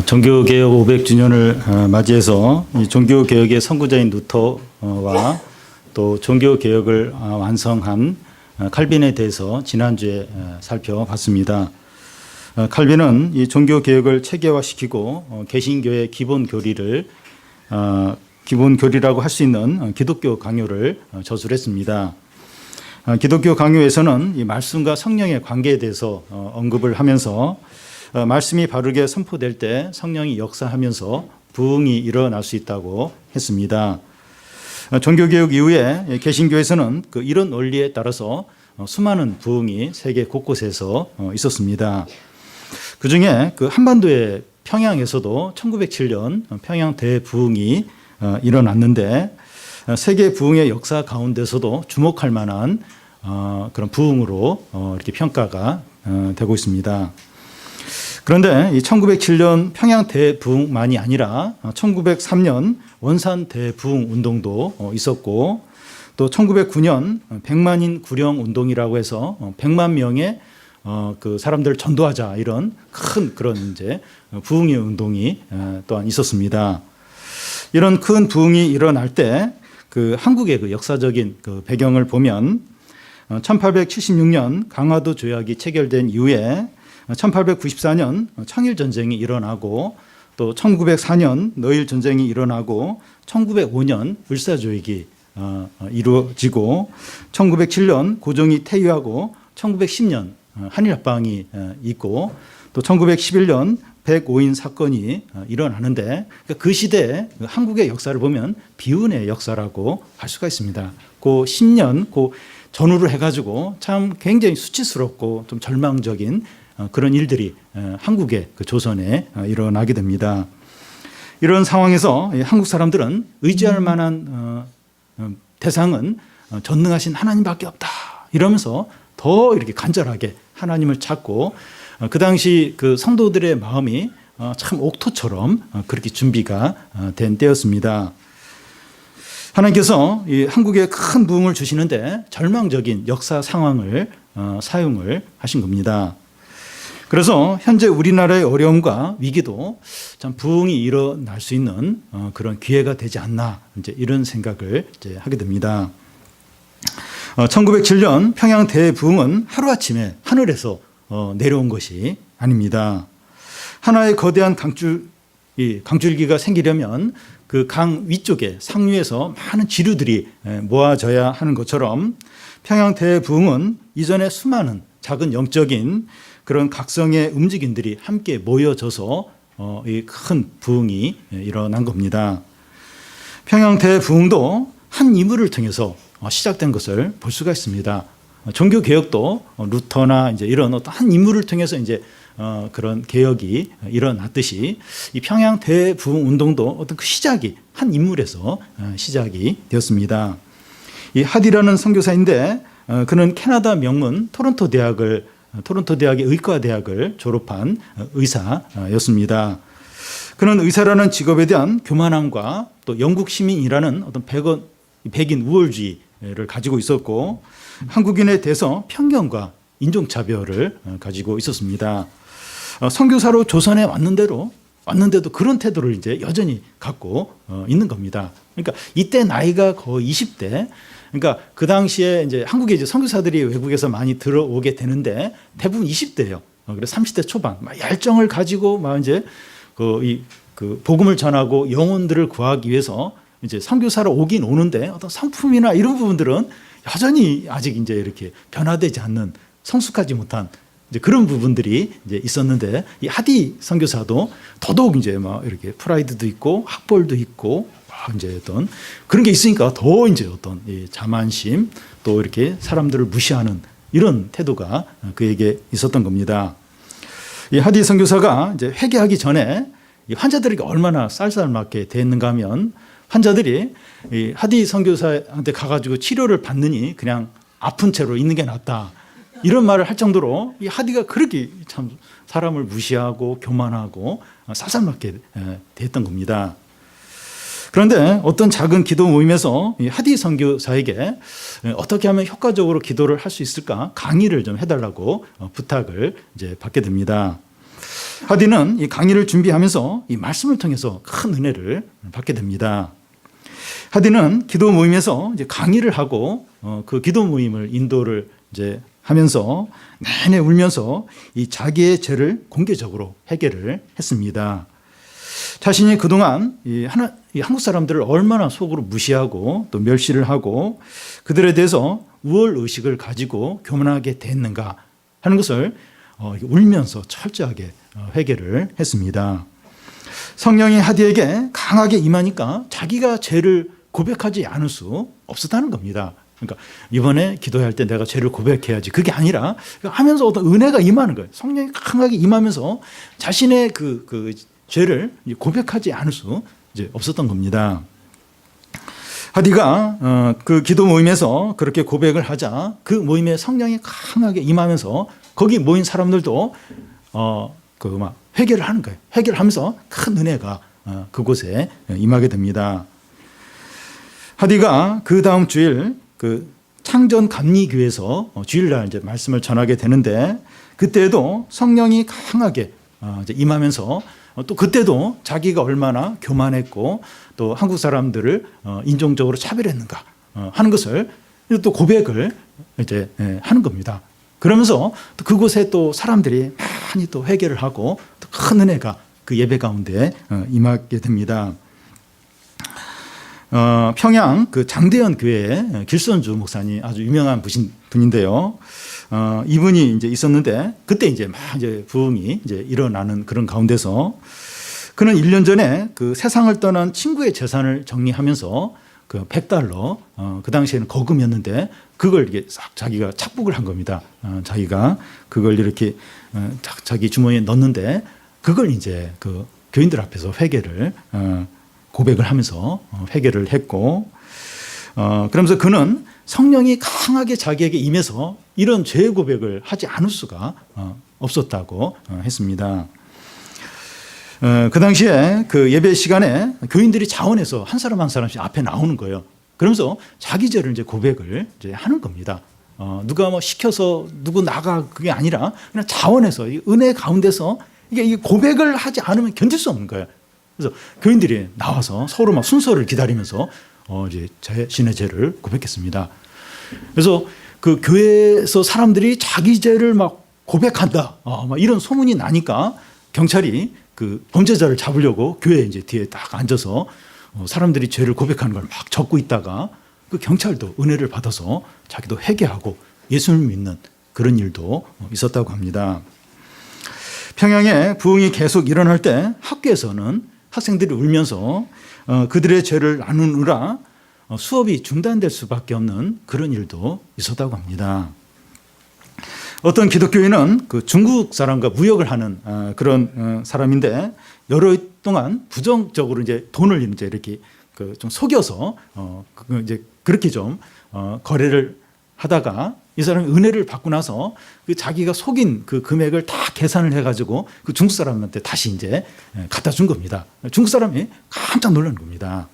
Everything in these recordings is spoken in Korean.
종교개혁 500주년을 맞이해서 이 종교개혁의 선구자인 루터와 또 종교개혁을 완성한 칼빈에 대해서 지난주에 살펴봤습니다. 칼빈은 이 종교개혁을 체계화시키고 개신교의 기본 교리라고 할 수 있는 기독교 강요를 저술했습니다. 기독교 강요에서는 이 말씀과 성령의 관계에 대해서 언급을 하면서 말씀이 바르게 선포될 때 성령이 역사하면서 부흥이 일어날 수 있다고 했습니다. 종교개혁 이후에 개신교에서는 이런 원리에 따라서 수많은 부흥이 세계 곳곳에서 있었습니다. 그중에 한반도의 평양에서도 1907년 평양 대부흥이 일어났는데 세계 부흥의 역사 가운데서도 주목할 만한 그런 부흥으로 이렇게 평가가 되고 있습니다. 그런데 이 1907년 평양 대부흥만이 아니라 1903년 원산 대부흥 운동도 있었고 또 1909년 100만인 구령 운동이라고 해서 100만 명의 그 사람들을 전도하자 이런 큰 그런 이제 부흥의 운동이 또한 있었습니다. 이런 큰 부흥이 일어날 때 한국의 역사적인 배경을 보면 1876년 강화도 조약이 체결된 이후에 1894년 청일전쟁이 일어나고 또 1904년 노일전쟁이 일어나고 1905년 을사조약이 이루어지고 1907년 고종이 퇴위하고 1910년 한일합방이 있고 또 1911년 105인 사건이 일어나는데 그 시대에 한국의 역사를 보면 비운의 역사라고 할 수가 있습니다. 그 10년 전후를 해가지고 참 굉장히 수치스럽고 좀 절망적인 그런 일들이 한국의 조선에 일어나게 됩니다. 이런 상황에서 한국 사람들은 의지할 만한 대상은 전능하신 하나님밖에 없다 이러면서 더 이렇게 간절하게 하나님을 찾고 그 당시 성도들의 마음이 참 옥토처럼 그렇게 준비가 된 때였습니다. 하나님께서 이 한국에 큰 부흥을 주시는데 절망적인 역사 상황을 사용을 하신 겁니다. 그래서 현재 우리나라의 어려움과 위기도 참 부흥이 일어날 수 있는 그런 기회가 되지 않나 이제 이런 생각을 이제 하게 됩니다. 1907년 평양 대부흥은 하루아침에 하늘에서 내려온 것이 아닙니다. 하나의 거대한 강줄기가 생기려면 그 강 위쪽에 상류에서 많은 지류들이 모아져야 하는 것처럼 평양 대부흥은 이전에 수많은 작은 영적인 그런 각성의 움직임들이 함께 모여져서 이 큰 부흥이 일어난 겁니다. 평양 대부흥도 한 인물을 통해서 시작된 것을 볼 수가 있습니다. 종교 개혁도 루터나 이제 이런 어떤 한 인물을 통해서 이제 그런 개혁이 일어났듯이 이 평양 대부흥 운동도 어떤 시작이 한 인물에서 시작이 되었습니다. 이 하디라는 선교사인데 그는 캐나다 명문 토론토 대학의 의과대학을 졸업한 의사였습니다. 그는 의사라는 직업에 대한 교만함과 또 영국 시민이라는 어떤 백인 우월주의를 가지고 있었고 한국인에 대해서 편견과 인종차별을 가지고 있었습니다. 선교사로 조선에 왔는데도 그런 태도를 이제 여전히 갖고 있는 겁니다. 그러니까 이때 나이가 거의 20대. 그러니까 그 당시에 이제 한국에 이제 선교사들이 외국에서 많이 들어오게 되는데 대부분 20대예요. 그래서 30대 초반 막 열정을 가지고 막 이제 복음을 전하고 영혼들을 구하기 위해서 이제 선교사로 오긴 오는데 어떤 성품이나 이런 부분들은 여전히 아직 이제 이렇게 변화되지 않는 성숙하지 못한 이제 그런 부분들이 이제 있었는데 이 하디 선교사도 더더욱 이제 막 이렇게 프라이드도 있고 학벌도 있고 이제 어떤 그런 게 있으니까 더 이제 어떤 이 자만심 또 이렇게 사람들을 무시하는 이런 태도가 그에게 있었던 겁니다. 이 하디 선교사가 이제 회개하기 전에 이 환자들에게 얼마나 쌀쌀맞게 대했는가 하면 환자들이 이 하디 선교사한테 가가지고 치료를 받느니 그냥 아픈 채로 있는 게 낫다. 이런 말을 할 정도로 이 하디가 그렇게 참 사람을 무시하고 교만하고 쌀쌀맞게 대했던 겁니다. 그런데 어떤 작은 기도 모임에서 이 하디 선교사에게 어떻게 하면 효과적으로 기도를 할 수 있을까 강의를 좀 해달라고 부탁을 이제 받게 됩니다. 하디는 이 강의를 준비하면서 이 말씀을 통해서 큰 은혜를 받게 됩니다. 하디는 기도 모임에서 이제 강의를 하고 그 기도 모임을 인도를 이제 하면서 내내 울면서 이 자기의 죄를 공개적으로 해결을 했습니다. 자신이 그동안 이 한국 사람들을 얼마나 속으로 무시하고 또 멸시를 하고 그들에 대해서 우월 의식을 가지고 교만하게 됐는가 하는 것을 울면서 철저하게 회개를 했습니다. 성령이 하디에게 강하게 임하니까 자기가 죄를 고백하지 않을 수 없었다는 겁니다. 그러니까 이번에 기도할 때 내가 죄를 고백해야지 그게 아니라 하면서 어떤 은혜가 임하는 거예요. 성령이 강하게 임하면서 자신의 그 죄를 고백하지 않을 수 이제 없었던 겁니다. 하디가 그 기도 모임에서 그렇게 고백을 하자 그 모임에 성령이 강하게 임하면서 거기 모인 사람들도 막 회개를 하는 거예요. 회개를 하면서 큰 은혜가 그곳에 임하게 됩니다. 하디가 그 다음 주일 그 창전 감리교회에서 주일날 이제 말씀을 전하게 되는데 그때도 성령이 강하게 이제 임하면서 또 그때도 자기가 얼마나 교만했고 또 한국 사람들을 인종적으로 차별했는가 하는 것을 또 고백을 이제 하는 겁니다. 그러면서 또 그곳에 또 사람들이 많이 또 회개를 하고 또 큰 은혜가 그 예배 가운데 임하게 됩니다. 평양 그 장대현 교회의 길선주 목사님 아주 유명한 분인데요. 이분이 이제 있었는데 그때 이제 막 이제 부흥이 이제 일어나는 그런 가운데서 그는 1년 전에 그 세상을 떠난 친구의 재산을 정리하면서 그 $100, 그 당시에는 거금이었는데 그걸 이게 싹 자기가 착복을 한 겁니다. 자기가 그걸 이렇게 자기 주머니에 넣었는데 그걸 이제 그 교인들 앞에서 회개를 고백을 하면서 회개를 했고 그러면서 그는 성령이 강하게 자기에게 임해서 이런 죄 고백을 하지 않을 수가 없었다고 했습니다. 그 당시에 그 예배 시간에 교인들이 자원해서 한 사람 한 사람씩 앞에 나오는 거예요. 그러면서 자기 죄를 이제 고백을 이제 하는 겁니다. 누가 뭐 시켜서 누구 나가 그게 아니라 그냥 자원해서 이 은혜 가운데서 이게 고백을 하지 않으면 견딜 수 없는 거예요. 그래서 교인들이 나와서 서로 막 순서를 기다리면서 이제 자신의 죄를 고백했습니다. 그래서 그 교회에서 사람들이 자기 죄를 막 고백한다, 막 이런 소문이 나니까 경찰이 그 범죄자를 잡으려고 교회 이제 뒤에 딱 앉아서 사람들이 죄를 고백하는 걸 막 적고 있다가 그 경찰도 은혜를 받아서 자기도 회개하고 예수를 믿는 그런 일도 있었다고 합니다. 평양에 부흥이 계속 일어날 때 학교에서는 학생들이 울면서 그들의 죄를 나누느라 수업이 중단될 수밖에 없는 그런 일도 있었다고 합니다. 어떤 기독교인은 그 중국 사람과 무역을 하는 그런 사람인데 여러 해 동안 부정적으로 이제 돈을 이제 이렇게 그 좀 속여서 이제 그렇게 좀 거래를 하다가 이 사람이 은혜를 받고 나서 그 자기가 속인 그 금액을 다 계산을 해가지고 그 중국 사람한테 다시 이제 갖다 준 겁니다. 중국 사람이 깜짝 놀란 겁니다.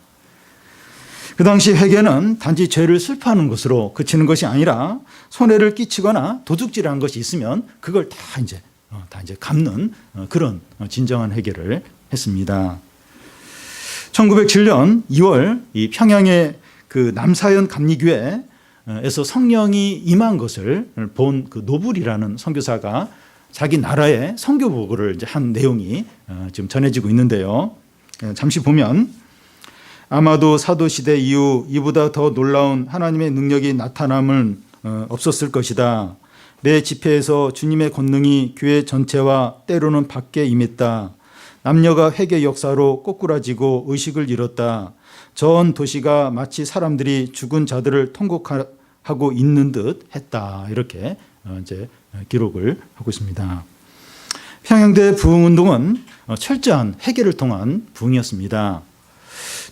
그 당시 회개는 단지 죄를 슬퍼하는 것으로 그치는 것이 아니라 손해를 끼치거나 도둑질한 것이 있으면 그걸 다 이제 갚는 그런 진정한 회개를 했습니다. 1907년 2월 이 평양의 그 남사연 감리교회에서 성령이 임한 것을 본 그 노블이라는 선교사가 자기 나라에 선교 보고를 이제 한 내용이 지금 전해지고 있는데요. 잠시 보면 아마도 사도시대 이후 이보다 더 놀라운 하나님의 능력이 나타남은 없었을 것이다. 내 집회에서 주님의 권능이 교회 전체와 때로는 밖에 임했다. 남녀가 회개 역사로 꼬꾸라지고 의식을 잃었다. 전 도시가 마치 사람들이 죽은 자들을 통곡하고 있는 듯 했다. 이렇게 이제 기록을 하고 있습니다. 평양대 부흥운동은 철저한 회개를 통한 부흥이었습니다.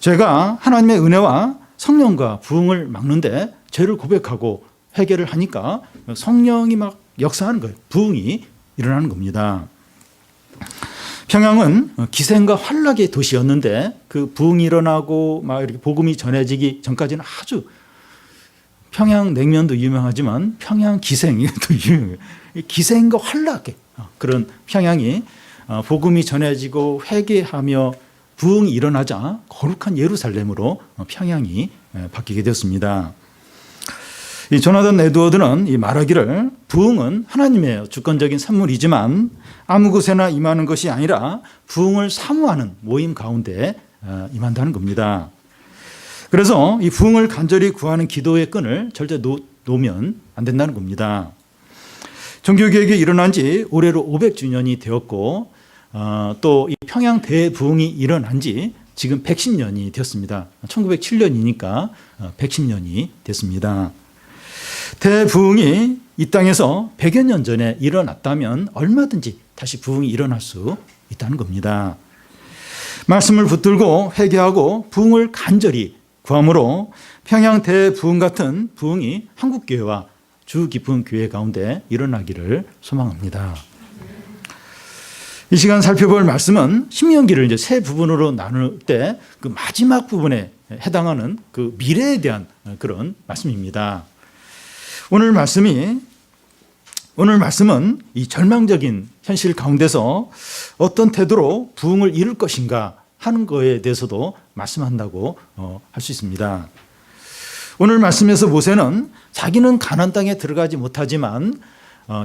죄가 하나님의 은혜와 성령과 부흥을 막는데 죄를 고백하고 회개를 하니까 성령이 막 역사하는 거예요. 부흥이 일어나는 겁니다. 평양은 기생과 환락의 도시였는데 그 부흥이 일어나고 막 이렇게 복음이 전해지기 전까지는 아주 평양 냉면도 유명하지만 평양 기생이 또 유명해요. 기생과 환락의 그런 평양이 복음이 전해지고 회개하며 부흥이 일어나자 거룩한 예루살렘으로 평양이 바뀌게 되었습니다. 이 조나단 에드워드는 이 말하기를 부흥은 하나님의 주권적인 산물이지만 아무 곳에나 임하는 것이 아니라 부흥을 사모하는 모임 가운데 임한다는 겁니다. 그래서 이 부흥을 간절히 구하는 기도의 끈을 절대 놓으면 안 된다는 겁니다. 종교개혁이 일어난 지 올해로 500주년이 되었고 또 이 평양 대부흥이 일어난 지 지금 110년이 되었습니다. 1907년이니까 110년이 됐습니다. 대부흥이 이 땅에서 100여 년 전에 일어났다면 얼마든지 다시 부흥이 일어날 수 있다는 겁니다. 말씀을 붙들고 회개하고 부흥을 간절히 구함으로 평양 대부흥 같은 부흥이 한국교회와 주기쁨교회 가운데 일어나기를 소망합니다. 이 시간 살펴볼 말씀은 신명기를 이제 세 부분으로 나눌 때 그 마지막 부분에 해당하는 그 미래에 대한 그런 말씀입니다. 오늘 말씀은 이 절망적인 현실 가운데서 어떤 태도로 부흥을 이룰 것인가 하는 거에 대해서도 말씀한다고 할 수 있습니다. 오늘 말씀에서 모세는 자기는 가나안 땅에 들어가지 못하지만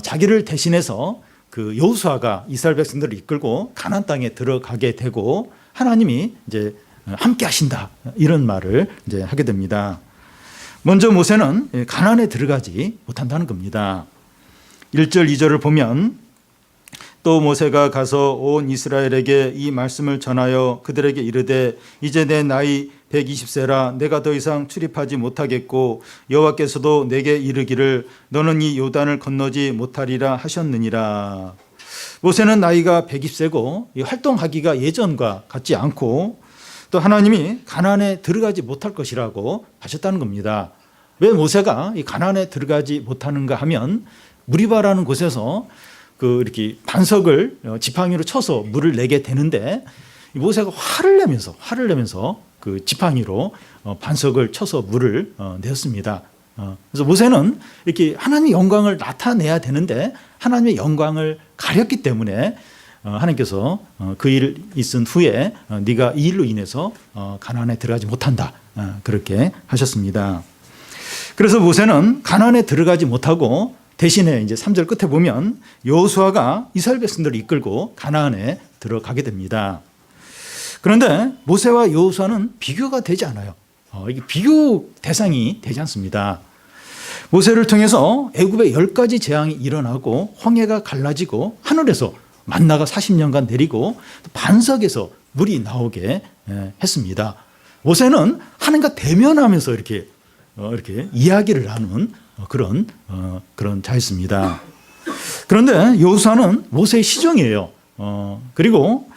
자기를 대신해서 그 여호수아가 이스라엘 백성들을 이끌고 가나안 땅에 들어가게 되고 하나님이 이제 함께 하신다 이런 말을 이제 하게 됩니다. 먼저 모세는 가나안에 들어가지 못한다는 겁니다. 1절 2절을 보면 또 모세가 가서 온 이스라엘에게 이 말씀을 전하여 그들에게 이르되 이제 내 나이 120세라 내가 더 이상 출입하지 못하겠고 여호와께서도 내게 이르기를 너는 이 요단을 건너지 못하리라 하셨느니라. 모세는 나이가 120세고 활동하기가 예전과 같지 않고 또 하나님이 가나안에 들어가지 못할 것이라고 하셨다는 겁니다. 왜 모세가 이 가나안에 들어가지 못하는가 하면 무리바라는 곳에서 그 이렇게 반석을 지팡이로 쳐서 물을 내게 되는데 모세가 화를 내면서 그 지팡이로 반석을 쳐서 물을 내었습니다. 그래서 모세는 이렇게 하나님의 영광을 나타내야 되는데 하나님의 영광을 가렸기 때문에 하나님께서 그 일 있은 후에 네가 이 일로 인해서 가나안에 들어가지 못한다 그렇게 하셨습니다. 그래서 모세는 가나안에 들어가지 못하고 대신에 이제 3절 끝에 보면 여호수아가 이스라엘 백성들을 이끌고 가나안에 들어가게 됩니다. 그런데 모세와 여호수아는 비교가 되지 않아요. 이게 비교 대상이 되지 않습니다. 모세를 통해서 애굽에 10가지 재앙이 일어나고 홍해가 갈라지고 하늘에서 만나가 40년간 내리고 반석에서 물이 나오게 했습니다. 모세는 하나님과 대면하면서 이렇게 이야기를 나눈 그런 자였습니다. 그런데 여호수아는 모세의 시종이에요. 그리고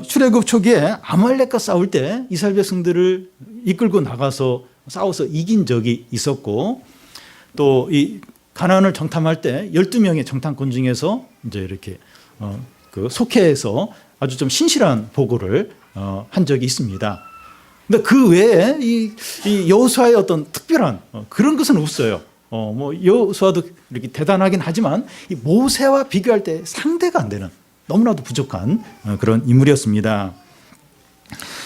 출애굽 초기에 아말렉과 싸울 때 이스라엘 백성들을 이끌고 나가서 싸워서 이긴 적이 있었고 또 이 가나안을 정탐할 때 12명의 정탐꾼 중에서 이제 이렇게 그 속해에서 아주 좀 신실한 보고를 한 적이 있습니다. 근데 그 외에 이 여호수아의 어떤 특별한 그런 것은 없어요. 뭐 여호수아도 이렇게 대단하긴 하지만 이 모세와 비교할 때 상대가 안 되는 너무나도 부족한 그런 인물이었습니다.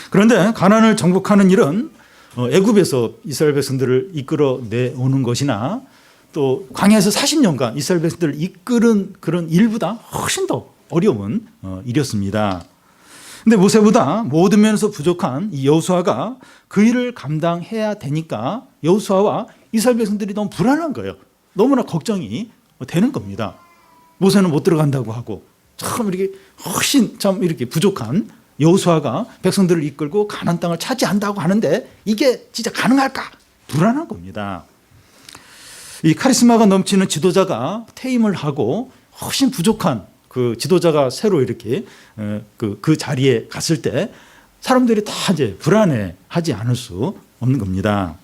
그런데 가나안을 정복하는 일은 애굽에서 이스라엘 백성들을 이끌어 내오는 것이나 또 광야에서 40년간 이스라엘 백성들을 이끄는 그런 일보다 훨씬 더 어려운 일이었습니다. 근데 모세보다 모든 면에서 부족한 이 여호수아가 그 일을 감당해야 되니까 여호수아와 이스라엘 백성들이 너무 불안한 거예요. 너무나 걱정이 되는 겁니다. 모세는 못 들어간다고 하고 참 이렇게 훨씬 참 이렇게 부족한 여호수아가 백성들을 이끌고 가나안 땅을 차지한다고 하는데 이게 진짜 가능할까? 불안한 겁니다. 이 카리스마가 넘치는 지도자가 퇴임을 하고 훨씬 부족한 그 지도자가 새로 이렇게 그 자리에 갔을 때 사람들이 다 이제 불안해하지 않을 수 없는 겁니다.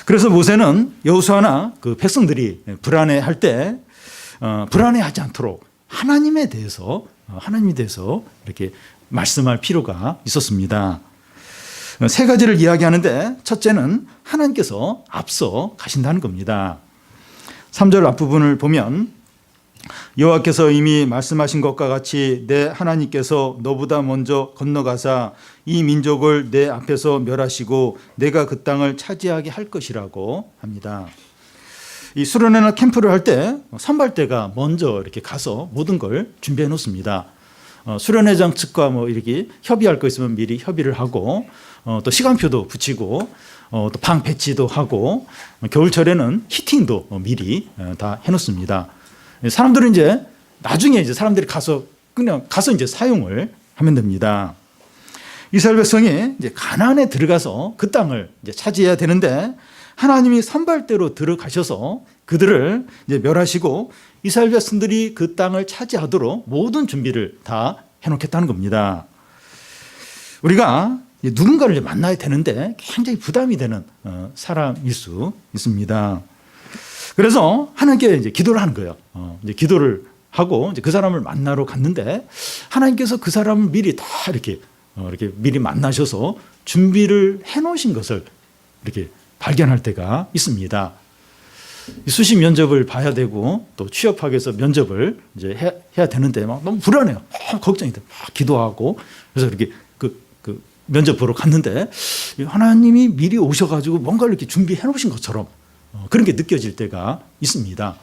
그래서 모세는 여호수아나 그 백성들이 불안해할 때 불안해하지 않도록 하나님에 대해서 이렇게 말씀할 필요가 있었습니다. 세 가지를 이야기하는데 첫째는 하나님께서 앞서 가신다는 겁니다. 3절 앞부분을 보면 여호와께서 이미 말씀하신 것과 같이 내 하나님께서 너보다 먼저 건너가사 이 민족을 내 앞에서 멸하시고 내가 그 땅을 차지하게 할 것이라고 합니다. 이 수련회나 캠프를 할 때 선발대가 먼저 이렇게 가서 모든 걸 준비해 놓습니다. 수련회장 측과 뭐 이렇게 협의할 거 있으면 미리 협의를 하고 또 시간표도 붙이고 또 방 배치도 하고 겨울철에는 히팅도 미리 다 해놓습니다. 사람들은 이제 나중에 이제 사람들이 그냥 가서 이제 사용을 하면 됩니다. 이스라엘 백성이 이제 가나안에 들어가서 그 땅을 이제 차지해야 되는데 하나님이 선발대로 들어가셔서 그들을 이제 멸하시고 이스라엘 백성들이 그 땅을 차지하도록 모든 준비를 다 해놓겠다는 겁니다. 우리가 누군가를 만나야 되는데 굉장히 부담이 되는 사람일 수 있습니다. 그래서 하나님께 이제 기도를 하는 거예요. 이제 기도를 하고 이제 그 사람을 만나러 갔는데 하나님께서 그 사람을 미리 다 이렇게 미리 만나셔서 준비를 해놓으신 것을 이렇게 발견할 때가 있습니다. 수시 면접을 봐야 되고 또 취업하기 위해서 면접을 이제 해야 되는데 막 너무 불안해요. 걱정이 돼. 막 기도하고 그래서 이렇게 그 면접 보러 갔는데 하나님이 미리 오셔가지고 뭔가를 이렇게 준비해 놓으신 것처럼 그런 게 느껴질 때가 있습니다.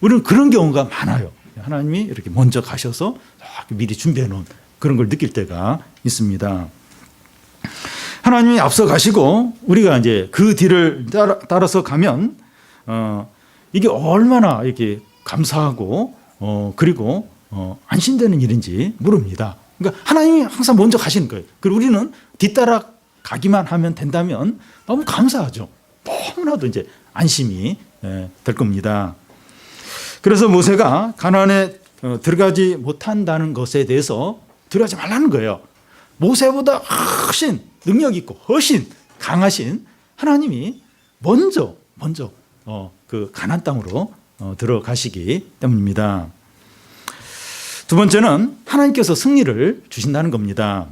우리는 그런 경우가 많아요. 하나님이 이렇게 먼저 가셔서 미리 준비해 놓은 그런 걸 느낄 때가 있습니다. 하나님이 앞서 가시고 우리가 이제 그 뒤를 따라서 가면 이게 얼마나 이렇게 감사하고 그리고 안심되는 일인지 모릅니다. 그러니까 하나님이 항상 먼저 가시는 거예요. 그리고 우리는 뒤따라 가기만 하면 된다면 너무 감사하죠. 너무나도 이제 안심이 될 겁니다. 그래서 모세가 가나안에 들어가지 못한다는 것에 대해서 들어가지 말라는 거예요. 모세보다 훨씬 능력 있고 훨씬 강하신 하나님이 먼저 그 가나안 땅으로 들어가시기 때문입니다. 두 번째는 하나님께서 승리를 주신다는 겁니다.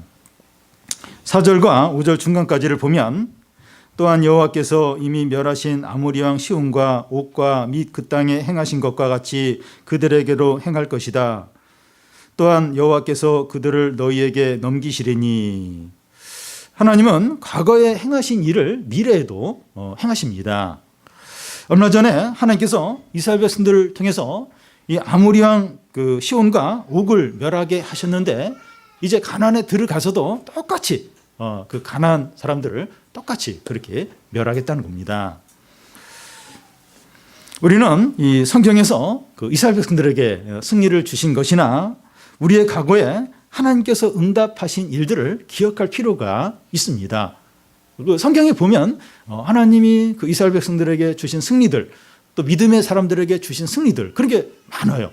4절과 5절 중간까지를 보면 또한 여호와께서 이미 멸하신 아모리 왕 시온과 옥과 및 그 땅에 행하신 것과 같이 그들에게로 행할 것이다. 또한 여호와께서 그들을 너희에게 넘기시리니. 하나님은 과거에 행하신 일을 미래에도 행하십니다. 얼마 전에 하나님께서 이스라엘 백성들을 통해서 이 아모리 왕 그 시온과 옥을 멸하게 하셨는데 이제 가나안에 들어가서도 똑같이 그 가나안 사람들을 똑같이 그렇게 멸하겠다는 겁니다. 우리는 이 성경에서 그 이스라엘 백성들에게 승리를 주신 것이나 우리의 과거에 하나님께서 응답하신 일들을 기억할 필요가 있습니다. 그 성경에 보면 하나님이 그 이스라엘 백성들에게 주신 승리들, 또 믿음의 사람들에게 주신 승리들 그런 게 많아요.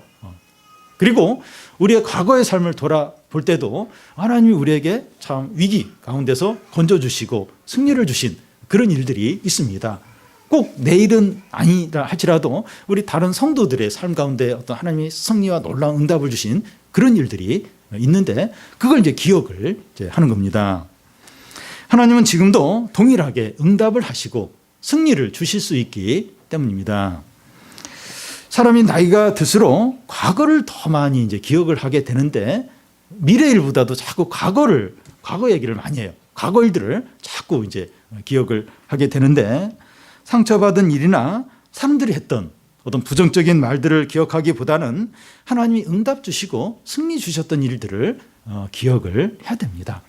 그리고 우리의 과거의 삶을 돌아볼 때도 하나님이 우리에게 참 위기 가운데서 건져주시고 승리를 주신 그런 일들이 있습니다. 꼭 내일은 아니라 할지라도 우리 다른 성도들의 삶 가운데 어떤 하나님이 승리와 놀라운 응답을 주신 그런 일들이 있는데 그걸 이제 기억을 이제 하는 겁니다. 하나님은 지금도 동일하게 응답을 하시고 승리를 주실 수 있기 때문입니다. 사람이 나이가 들수록 과거를 더 많이 이제 기억을 하게 되는데 미래 일보다도 자꾸 과거 얘기를 많이 해요. 과거 일들을 자꾸 이제 기억을 하게 되는데 상처받은 일이나 사람들이 했던 어떤 부정적인 말들을 기억하기보다는 하나님이 응답 주시고 승리 주셨던 일들을 기억을 해야 됩니다.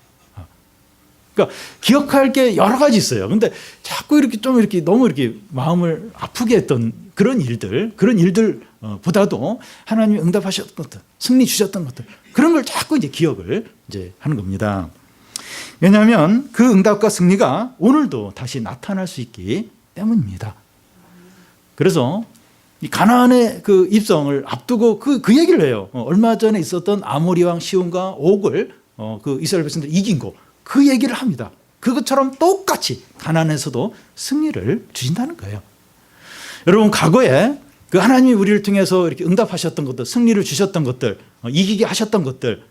그러니까 기억할 게 여러 가지 있어요. 근데 자꾸 이렇게 너무 이렇게 마음을 아프게 했던 그런 일들보다도 하나님이 응답하셨던 것들, 승리 주셨던 것들 그런 걸 자꾸 이제 기억을 이제 하는 겁니다. 왜냐하면 그 응답과 승리가 오늘도 다시 나타날 수 있기 때문입니다. 그래서 이 가나안의 그 입성을 앞두고 그 얘기를 해요. 얼마 전에 있었던 아모리 왕 시온과 옥을 그 이스라엘 백성들이 이긴 거 그 얘기를 합니다. 그것처럼 똑같이 가나안에서도 승리를 주신다는 거예요. 여러분 과거에 그 하나님이 우리를 통해서 이렇게 응답하셨던 것들, 승리를 주셨던 것들, 이기게 하셨던 것들,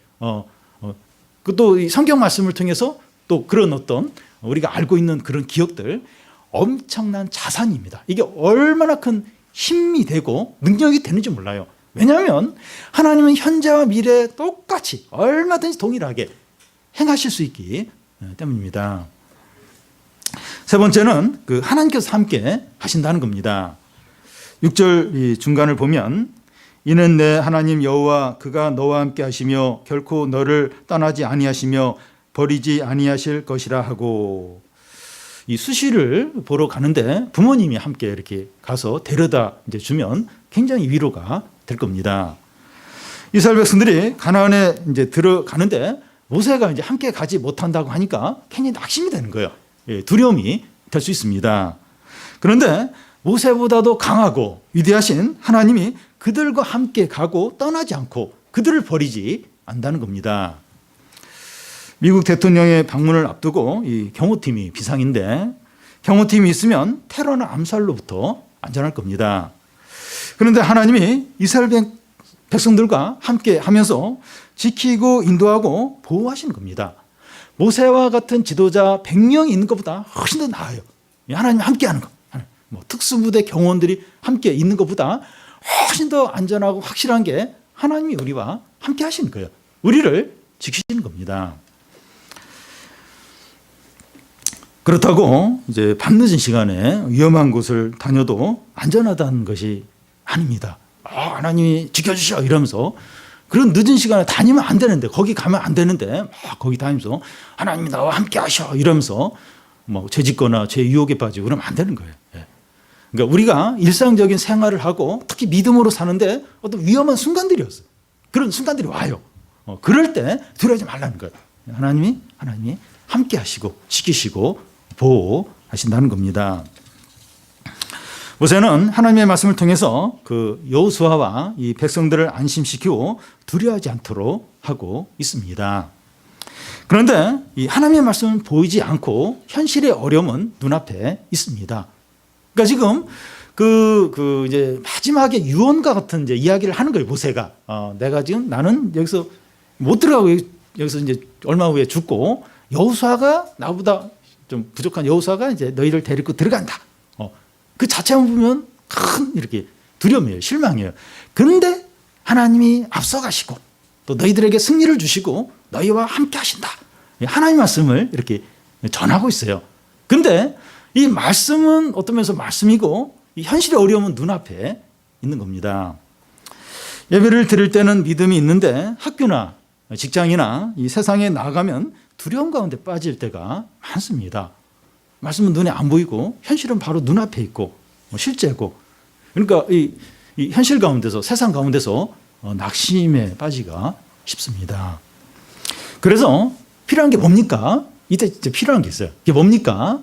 또 이 성경 말씀을 통해서 또 그런 어떤 우리가 알고 있는 그런 기억들 엄청난 자산입니다. 이게 얼마나 큰 힘이 되고 능력이 되는지 몰라요. 왜냐하면 하나님은 현재와 미래에 똑같이 얼마든지 동일하게 행하실 수 있기 때문입니다. 세 번째는 하나님께서 함께 하신다는 겁니다. 6절 중간을 보면 이는 내 하나님 여호와 그가 너와 함께 하시며 결코 너를 떠나지 아니하시며 버리지 아니하실 것이라 하고, 이 수시를 보러 가는데 부모님이 함께 이렇게 가서 데려다 주면 굉장히 위로가 될 겁니다. 이스라엘 백성들이 가나안에 들어가는데 모세가 함께 가지 못한다고 하니까 굉장히 낙심이 되는 거예요. 두려움이 될 수 있습니다. 그런데 모세보다도 강하고 위대하신 하나님이 그들과 함께 가고 떠나지 않고 그들을 버리지 않는다는 겁니다. 미국 대통령의 방문을 앞두고 이 경호팀이 비상인데, 경호팀이 있으면 테러나 암살로부터 안전할 겁니다. 그런데 하나님이 이스라엘 백성들과 함께 하면서 지키고 인도하고 보호하시는 겁니다. 모세와 같은 지도자 100명이 있는 것보다 훨씬 더 나아요. 하나님이 함께 하는 것. 특수부대 경호원들이 함께 있는 것보다 훨씬 더 안전하고 확실한 게 하나님이 우리와 함께 하시는 거예요. 우리를 지키시는 겁니다. 그렇다고 밤늦은 시간에 위험한 곳을 다녀도 안전하다는 것이 아닙니다. 하나님이 지켜주셔 이러면서 그런 늦은 시간에 다니면 안 되는데, 거기 가면 안 되는데 거기 다니면서 하나님이 나와 함께 하셔 이러면서 죄 짓거나 죄 유혹에 빠지고 그러면 안 되는 거예요. 그러니까 우리가 일상적인 생활을 하고 특히 믿음으로 사는데 어떤 위험한 순간들이었어요. 그런 순간들이 와요. 그럴 때 두려워하지 말라는 거예요. 하나님이 함께 하시고 지키시고 보호하신다는 겁니다. 모세는 하나님의 말씀을 통해서 여호수아와 이 백성들을 안심시키고 두려워하지 않도록 하고 있습니다. 그런데 이 하나님의 말씀은 보이지 않고 현실의 어려움은 눈앞에 있습니다. 그러니까 지금 이제 마지막에 유언과 같은 이야기를 하는 거예요. 모세가 내가 지금 나는 여기서 못 들어가고 여기서 이제 얼마 후에 죽고 여호수아가 나보다 좀 부족한 여호수아가 이제 너희를 데리고 들어간다. 그 자체만 보면 큰 이렇게 두려움이에요. 실망이에요. 그런데 하나님이 앞서가시고 또 너희들에게 승리를 주시고 너희와 함께 하신다. 하나님의 말씀을 이렇게 전하고 있어요. 그런데 이 말씀은 어떤 면에서 말씀이고 이 현실의 어려움은 눈앞에 있는 겁니다. 예배를 드릴 때는 믿음이 있는데 학교나 직장이나 이 세상에 나가면 두려움 가운데 빠질 때가 많습니다. 말씀은 눈에 안 보이고 현실은 바로 눈앞에 있고 실제고, 그러니까 이 현실 가운데서 세상 가운데서 낙심에 빠지기가 쉽습니다. 그래서 필요한 게 뭡니까? 이때 이제 필요한 게 있어요. 이게 뭡니까?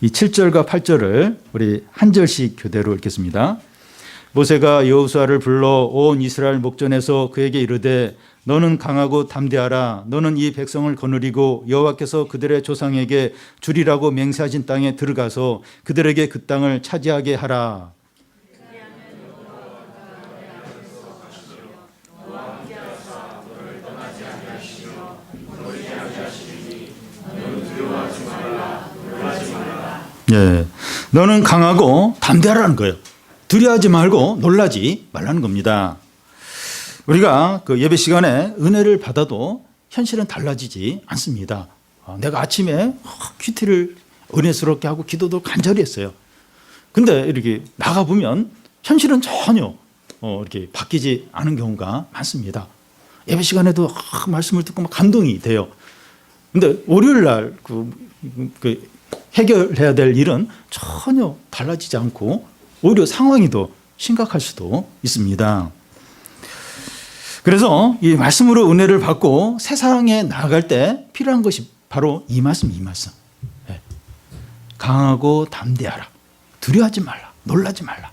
이 7절과 8절을 우리 한 절씩 교대로 읽겠습니다. 모세가 여호수아를 불러 온 이스라엘 목전에서 그에게 이르되 너는 강하고 담대하라. 너는 이 백성을 거느리고 여호와께서 그들의 조상에게 주리라고 맹세하신 땅에 들어가서 그들에게 그 땅을 차지하게 하라. 예, 너는 강하고 담대하라는 거예요. 두려워하지 말고 놀라지 말라는 겁니다. 우리가 예배 시간에 은혜를 받아도 현실은 달라지지 않습니다. 내가 아침에 큐티를 은혜스럽게 하고 기도도 간절히 했어요. 근데 이렇게 나가보면 현실은 전혀 이렇게 바뀌지 않은 경우가 많습니다. 예배 시간에도 말씀을 듣고 막 감동이 돼요. 근데 월요일 날 해결해야 될 일은 전혀 달라지지 않고 오히려 상황이 더 심각할 수도 있습니다. 그래서 이 말씀으로 은혜를 받고 세상에 나아갈 때 필요한 것이 바로 이 말씀. 네. 강하고 담대하라. 두려워하지 말라. 놀라지 말라.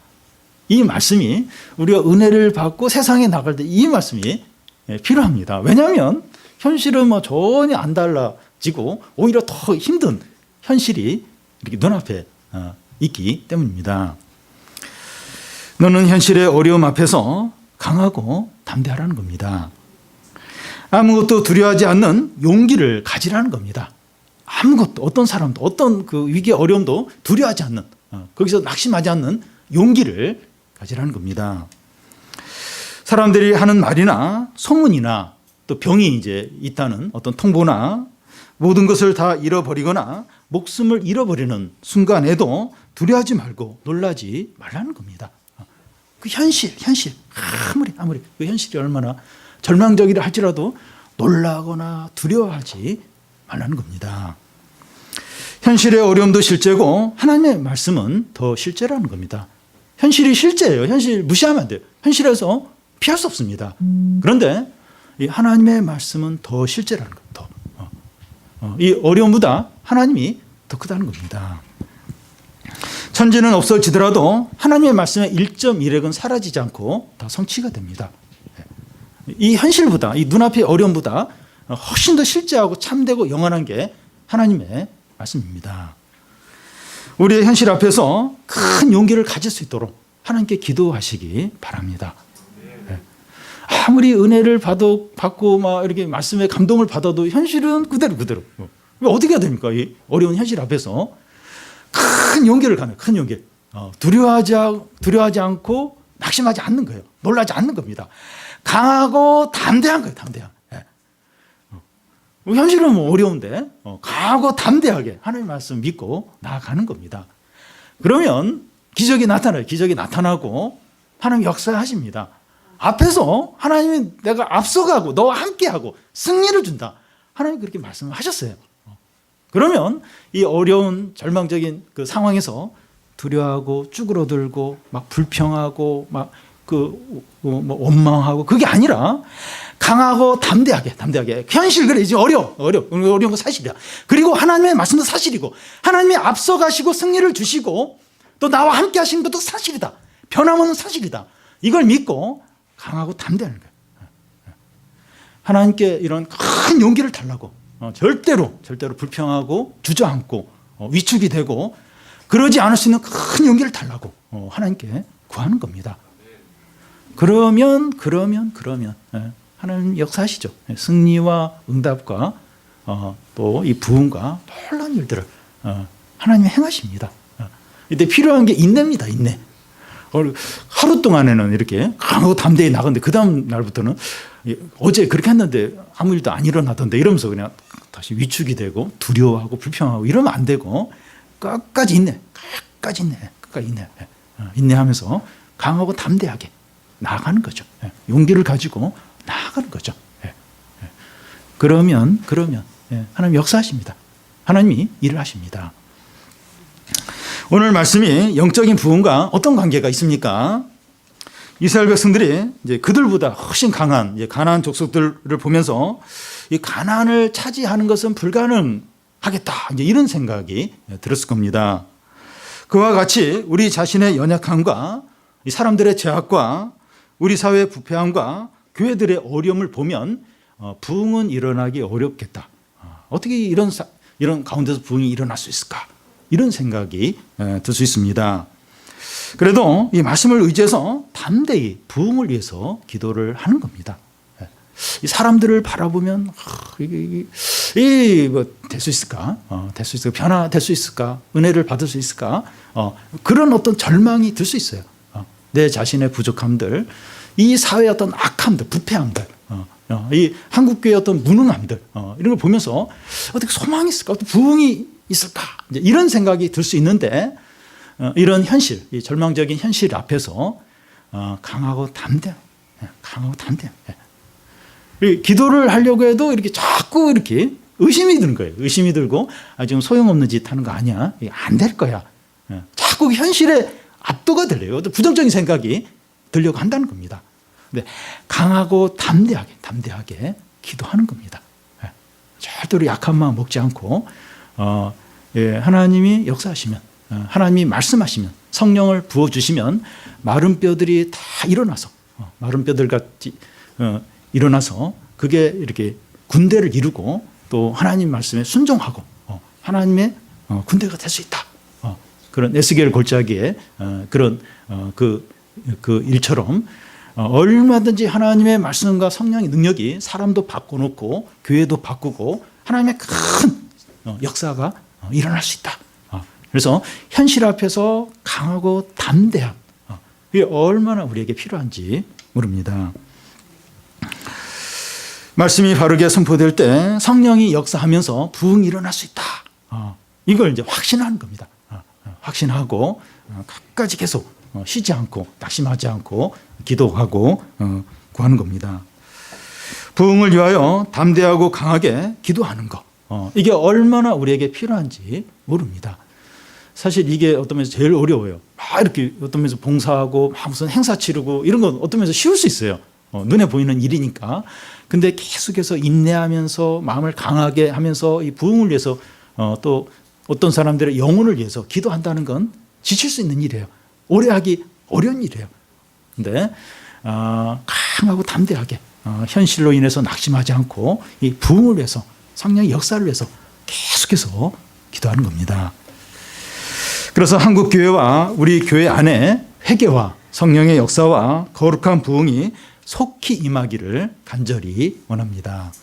이 말씀이 우리가 은혜를 받고 세상에 나갈 때 이 말씀이 필요합니다. 왜냐하면 현실은 전혀 안 달라지고 오히려 더 힘든 현실이 이렇게 눈앞에 있기 때문입니다. 너는 현실의 어려움 앞에서 강하고 담대하라는 겁니다. 아무것도 두려워하지 않는 용기를 가지라는 겁니다. 아무것도, 어떤 사람도, 어떤 위기 어려움도 두려워하지 않는, 거기서 낙심하지 않는 용기를 가지라는 겁니다. 사람들이 하는 말이나 소문이나 또 병이 이제 있다는 어떤 통보나 모든 것을 다 잃어버리거나 목숨을 잃어버리는 순간에도 두려워하지 말고 놀라지 말라는 겁니다. 그 현실 아무리 그 현실이 얼마나 절망적이라 할지라도 놀라거나 두려워하지 말라는 겁니다. 현실의 어려움도 실제고 하나님의 말씀은 더 실제라는 겁니다. 현실이 실제예요. 현실 무시하면 안 돼요. 현실에서 피할 수 없습니다. 그런데 이 하나님의 말씀은 더 실제라는 겁니다. 이 어려움보다 하나님이 더 크다는 겁니다. 천지는 없어지더라도 하나님의 말씀의 1.1핵은 사라지지 않고 다 성취가 됩니다. 이 현실보다, 이 눈앞의 어려움보다 훨씬 더 실제하고 참되고 영원한 게 하나님의 말씀입니다. 우리의 현실 앞에서 큰 용기를 가질 수 있도록 하나님께 기도하시기 바랍니다. 아무리 은혜를 받고 막 이렇게 말씀에 감동을 받아도 현실은 그대로. 어떻게 해야 됩니까? 이 어려운 현실 앞에서 큰 용기를 가는, 큰 용기. 두려워하지 않고 낙심하지 않는 거예요. 놀라지 않는 겁니다. 강하고 담대한 거예요, 담대한. 현실은 뭐 어려운데 강하고 담대하게 하나님의 말씀 믿고 나아가는 겁니다. 그러면 기적이 나타나요. 기적이 나타나고 하나님 역사하십니다. 앞에서 하나님이 내가 앞서가고 너와 함께하고 승리를 준다. 하나님 그렇게 말씀하셨어요. 그러면 이 어려운 절망적인 그 상황에서 두려워하고 쭈그러들고 막 불평하고 막 뭐 원망하고 그게 아니라 강하고 담대하게 현실 그래 이제 어려운 거 사실이야. 그리고 하나님의 말씀도 사실이고 하나님이 앞서가시고 승리를 주시고 또 나와 함께 하시는 것도 사실이다. 변함없는 사실이다. 이걸 믿고 강하고 담대하는 거예요. 하나님께 이런 큰 용기를 달라고 절대로 불평하고 주저앉고 위축이 되고 그러지 않을 수 있는 큰 용기를 달라고 하나님께 구하는 겁니다. 그러면 하나님 역사하시죠. 승리와 응답과 또 이 부흥과 놀라운 일들을 하나님이 행하십니다. 이때 필요한 게 인내입니다. 인내. 하루 동안에는 이렇게 강하고 담대히 나갔는데 그 다음 날부터는 어제 그렇게 했는데 아무 일도 안 일어나던데 이러면서 그냥 다시 위축이 되고 두려워하고 불평하고 이러면 안 되고 끝까지 인내. 인내하면서 강하고 담대하게 나아가는 거죠. 용기를 가지고 나아가는 거죠. 그러면 하나님 역사하십니다. 하나님이 일을 하십니다. 오늘 말씀이 영적인 부흥과 어떤 관계가 있습니까? 이스라엘 백성들이 이제 그들보다 훨씬 강한 가나안 족속들을 보면서 이 가나안을 차지하는 것은 불가능하겠다. 이제 이런 생각이 들었을 겁니다. 그와 같이 우리 자신의 연약함과 이 사람들의 죄악과 우리 사회의 부패함과 교회들의 어려움을 보면 부흥은 일어나기 어렵겠다. 어떻게 이런 가운데서 부흥이 일어날 수 있을까? 이런 생각이 들 수 있습니다. 그래도 이 말씀을 의지해서 담대히 부흥을 위해서 기도를 하는 겁니다. 이 사람들을 바라보면 될 수 있을까? 될 수 있을까? 변화될 수 있을까? 은혜를 받을 수 있을까? 그런 어떤 절망이 들 수 있어요. 내 자신의 부족함들, 이 사회의 어떤 악함들, 부패함들, 이 한국교회의 어떤 무능함들 이런 걸 보면서 어떻게 소망이 있을까? 어떤 부흥이 있을까? 이제 이런 생각이 들 수 있는데 이런 현실, 이 절망적인 현실 앞에서 강하고 담대. 기도를 하려고 해도 이렇게 자꾸 이렇게 의심이 드는 거예요. 의심이 들고 지금 소용없는 짓 하는 거 아니야? 안 될 거야. 자꾸 현실에 압도가 들려요. 부정적인 생각이 들려고 한다는 겁니다. 근데 강하고 담대하게 기도하는 겁니다. 절대로 약한 마음 먹지 않고 하나님이 역사하시면 하나님이 말씀하시면 성령을 부어주시면 마른 뼈들이 다 일어나서 마른 뼈들 같이 일어나서 그게 이렇게 군대를 이루고 또 하나님 말씀에 순종하고 하나님의 군대가 될 수 있다. 그런 에스겔 골짜기에 그런 그 일처럼 얼마든지 하나님의 말씀과 성령의 능력이 사람도 바꿔놓고 교회도 바꾸고 하나님의 큰 역사가 일어날 수 있다. 그래서 현실 앞에서 강하고 담대한 이게 얼마나 우리에게 필요한지 모릅니다. 말씀이 바르게 선포될 때 성령이 역사하면서 부흥이 일어날 수 있다. 이걸 이제 확신하는 겁니다. 확신하고 끝까지 계속 쉬지 않고 낙심하지 않고 기도하고 구하는 겁니다. 부흥을 위하여 담대하고 강하게 기도하는 것. 이게 얼마나 우리에게 필요한지 모릅니다. 사실 이게 어떤 면에서 제일 어려워요. 막 이렇게 어떤 면에서 봉사하고 막 무슨 행사 치르고 이런 건 어떤 면에서 쉬울 수 있어요. 눈에 보이는 일이니까. 근데 계속해서 인내하면서 마음을 강하게 하면서 이 부흥을 위해서 또 어떤 사람들의 영혼을 위해서 기도한다는 건 지칠 수 있는 일이에요. 오래 하기 어려운 일이에요. 근데 강하고 담대하게 현실로 인해서 낙심하지 않고 이 부흥을 위해서 성령의 역사를 위해서 계속해서 기도하는 겁니다. 그래서 한국 교회와 우리 교회 안에 회개와 성령의 역사와 거룩한 부흥이 속히 임하기를 간절히 원합니다.